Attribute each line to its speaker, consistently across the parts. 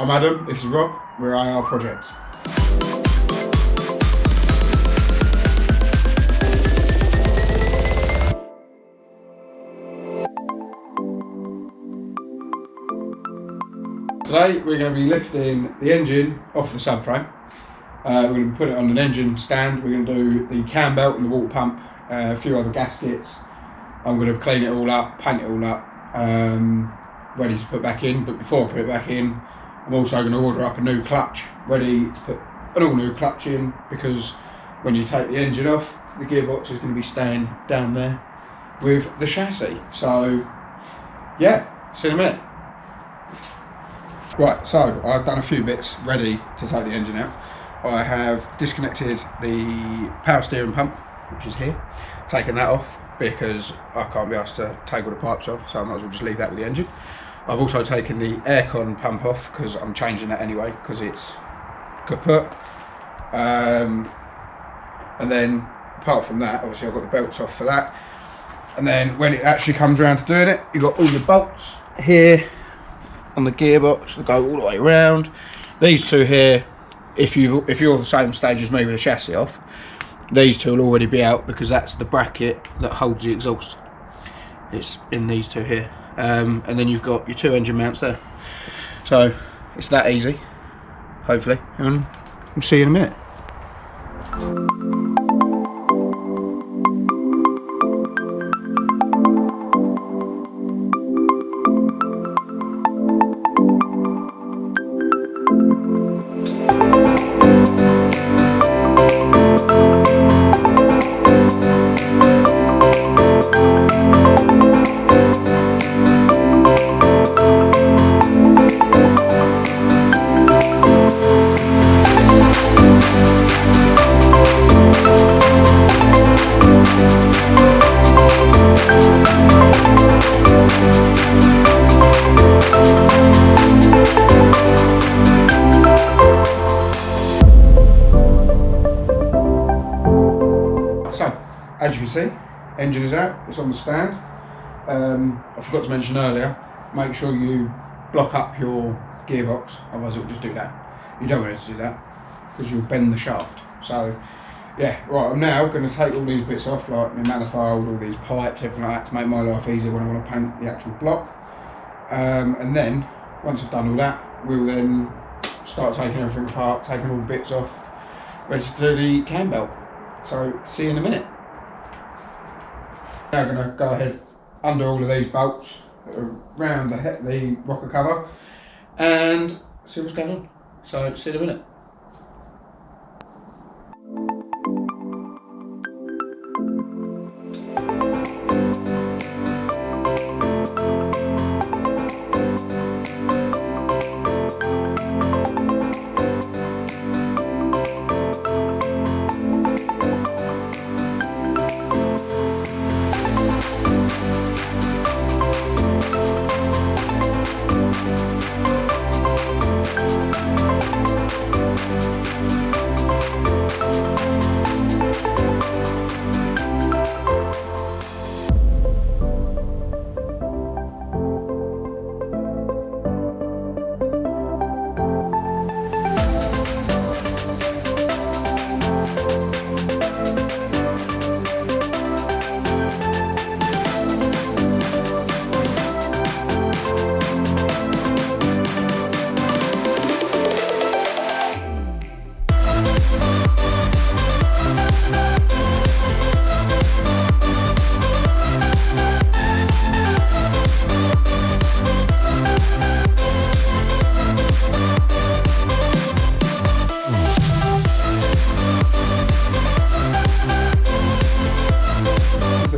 Speaker 1: I'm Adam, this is Rob, we're AR Projects. Today we're going to be lifting the engine off the subframe. We're going to put it on an engine stand. We're going to do the cam belt and the water pump, a few other gaskets. I'm going to clean it all up, paint it all up, ready to put back in. But before I put it back in, I'm also going to order up a new clutch, ready to put an all new clutch in, because when you take the engine off, the gearbox is going to be staying down there with the chassis. So yeah, see you in a minute. Right, so I've done a few bits ready to take the engine out. I have disconnected the power steering pump, which is here, taken that off because I can't be asked to take all the pipes off, so I might as well just leave that with the engine. I've also taken the aircon pump off because I'm changing that anyway because it's kaput. And then apart from that, obviously I've got the belts off for that. And then when it actually comes around to doing it, you've got all the bolts here on the gearbox that go all the way around. These two here, if you're the same stage as me with the chassis off, these two will already be out because that's the bracket that holds the exhaust. It's in these two here. And then you've got your two engine mounts there. So it's that easy, hopefully, and we'll see you in a minute. So, as you can see, engine is out, it's on the stand. I forgot to mention earlier, make sure you block up your gearbox, otherwise it will just do that. You don't want it to do that, because you'll bend the shaft. So, yeah, right, I'm now going to take all these bits off, like my manifold, all these pipes, everything like that, to make my life easier when I want to paint the actual block. And then, once I've done all that, we'll then start taking everything apart, taking all the bits off, ready to do the cam belt. So, see you in a minute. Now I'm going to go ahead under all of these bolts that are around the rocker cover and see what's going on. So, see you in a minute.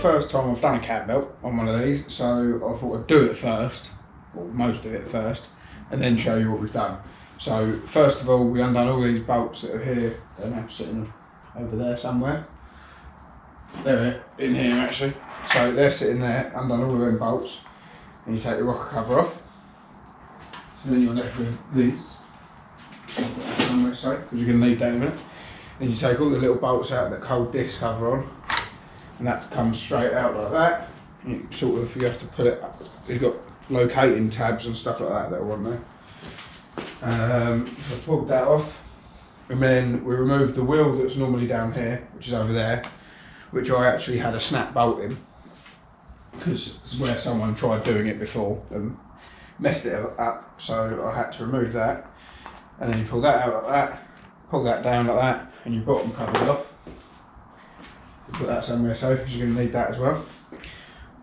Speaker 1: First time I've done a cam belt on one of these, so I thought I'd do it first, or most of it first, and then show you what we've done. So first of all, we undone all these bolts that are here. They're now sitting over there somewhere. They're in here actually. So they're sitting there, undone all of them bolts, and you take the rocker cover off. And then you're left with these. Somewhere safe, because you're going to need that in a minute. Then you take all the little bolts out that hold this cover on, and that comes straight out like that. You have to put it up. You've got locating tabs and stuff like that that are on there. So I pulled that off, and then we removed the wheel that's normally down here, which is over there, which I actually had a snap bolt in, because it's where someone tried doing it before and messed it up, so I had to remove that. And then you pull that out like that, pull that down like that, and your bottom covers off. You put that somewhere safe, because you're going to need that as well.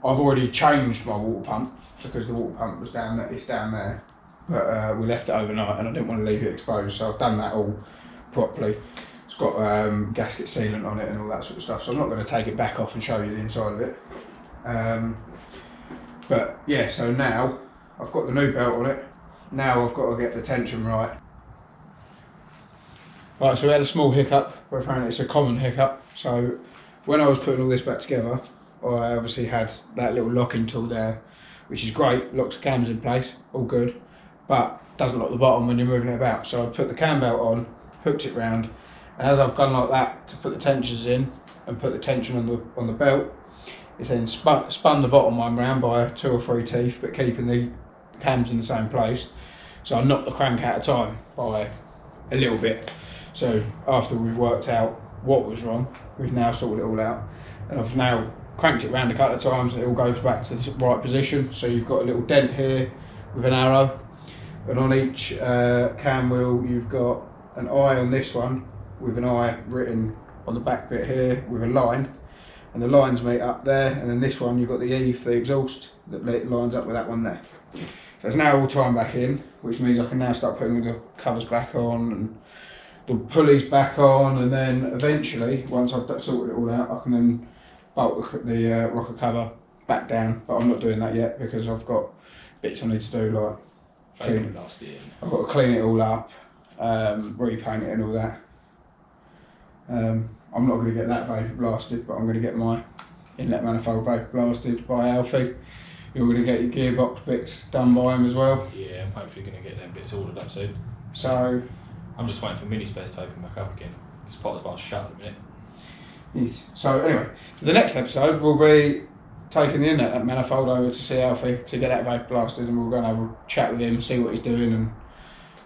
Speaker 1: I've already changed my water pump, because the water pump was down there, it's down there. But we left it overnight and I didn't want to leave it exposed, so I've done that all properly. It's got gasket sealant on it and all that sort of stuff, so I'm not going to take it back off and show you the inside of it. But yeah, so now I've got the new belt on it. Now I've got to get the tension right. Right, so we had a small hiccup, but apparently it's a common hiccup. So when I was putting all this back together, I obviously had that little locking tool there, which is great, locks the cams in place, all good, but doesn't lock the bottom when you're moving it about. So I put the cam belt on, hooked it round, and as I've gone like that to put the tensions in and put the tension on the belt, it's then spun the bottom one round by 2 or 3 teeth, but keeping the cams in the same place. So I knocked the crank out of time by a little bit. So after we've worked out what was wrong, we've now sorted it all out, and I've now cranked it round a couple of times and it all goes back to the right position. So you've got a little dent here with an arrow, and on each cam wheel you've got an eye on this one with an eye written on the back bit here with a line, and the lines meet up there, and then this one you've got the E for the exhaust that lines up with that one there. So it's now all timed back in, which means I can now start putting the covers back on and the pulleys back on, and then eventually, once I've sorted it all out, I can then bolt the rocker cover back down. But I'm not doing that yet because I've got bits I need to do, like I've got to clean it all up, repaint it and all that. I'm not going to get that vapor blasted, but I'm going to get my inlet manifold vapor blasted by Alfie. You're going to get your gearbox bits done by him as well.
Speaker 2: Yeah, I'm hopefully going to get them bits ordered up soon.
Speaker 1: So
Speaker 2: I'm just waiting for mini space to open back up again, because Potter's bar's shut at the minute.
Speaker 1: Yes. So anyway, so the next episode will be taking the inlet manifold over to see Alfie to get that vapor blasted, and we'll go and have a chat with him, see what he's doing and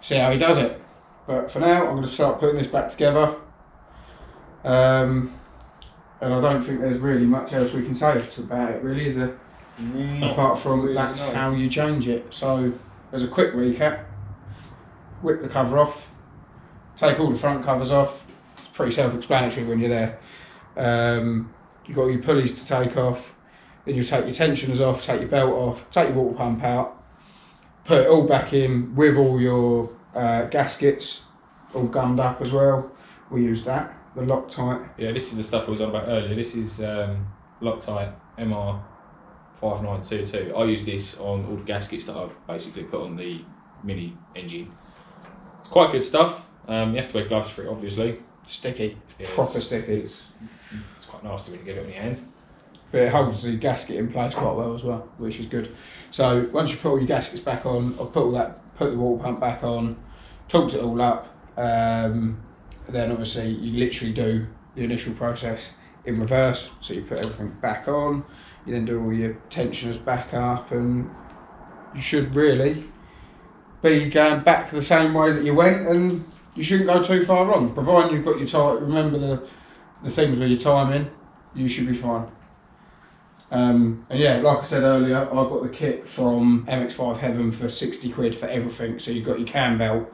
Speaker 1: see how he does it. But for now, I'm going to start putting this back together. And I don't think there's really much else we can say about it, really, is there? Apart from really, that's how you change it. So, as a quick recap, whip the cover off, take all the front covers off. It's pretty self-explanatory when you're there. You've got your pulleys to take off, then you take your tensioners off, take your belt off, take your water pump out, put it all back in with all your gaskets all gummed up as well. We use that, the Loctite.
Speaker 2: Yeah, this is the stuff I was on about earlier. This is Loctite MR5922. I use this on all the gaskets that I've basically put on the mini engine. It's quite good stuff. You have to wear gloves for it, obviously.
Speaker 1: Sticky,
Speaker 2: yeah,
Speaker 1: proper sticky.
Speaker 2: It's quite nasty when you get it on your hands.
Speaker 1: But it holds the gasket in place quite well as well, which is good. So once you put all your gaskets back on, I'll put the water pump back on, torqued it all up. Then obviously you literally do the initial process in reverse. So you put everything back on, you then do all your tensioners back up, and you should really be going back the same way that you went, and you shouldn't go too far wrong. Providing you've got your time, remember the things with your timing, you should be fine. And yeah, like I said earlier, I got the kit from MX-5 Heaven for 60 quid for everything. So you've got your cam belt,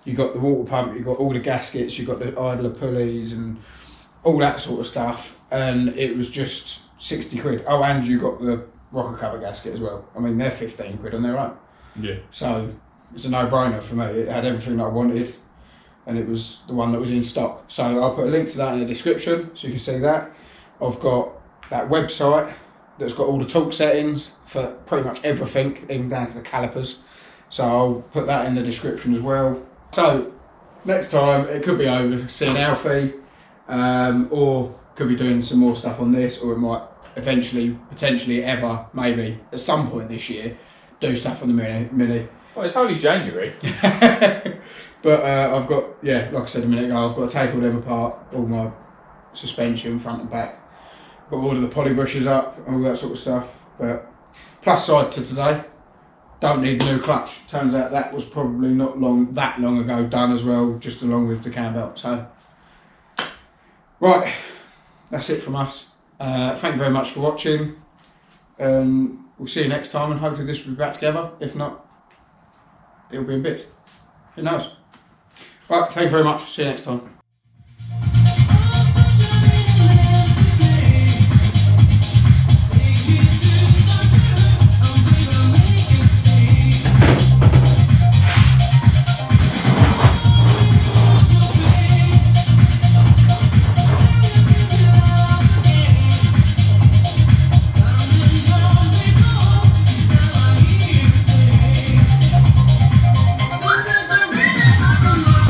Speaker 1: you've got the water pump, you've got all the gaskets, you've got the idler pulleys and all that sort of stuff. And it was just 60 quid. Oh, and you got the rocker cover gasket as well. I mean, they're 15 quid on their own.
Speaker 2: Yeah.
Speaker 1: So it's a no-brainer for me. It had everything that I wanted, and it was the one that was in stock. So I'll put a link to that in the description so you can see that. I've got that website that's got all the torque settings for pretty much everything, even down to the calipers. So I'll put that in the description as well. So next time it could be over seeing Alfie, or could be doing some more stuff on this, or it might eventually, potentially ever, maybe at some point this year, do stuff on the Mini.
Speaker 2: Well, it's only January.
Speaker 1: But I've got, yeah, like I said a minute ago, I've got to take all them apart, all my suspension, front and back. Got all of the poly bushes up, all that sort of stuff. But plus side to today, don't need a new clutch. Turns out that was probably not that long ago done as well, just along with the Cambelt. So, right, that's it from us. Thank you very much for watching. We'll see you next time, and hopefully this will be back together. If not, it'll be in bits. Who knows? Right, thank you very much. See you next time.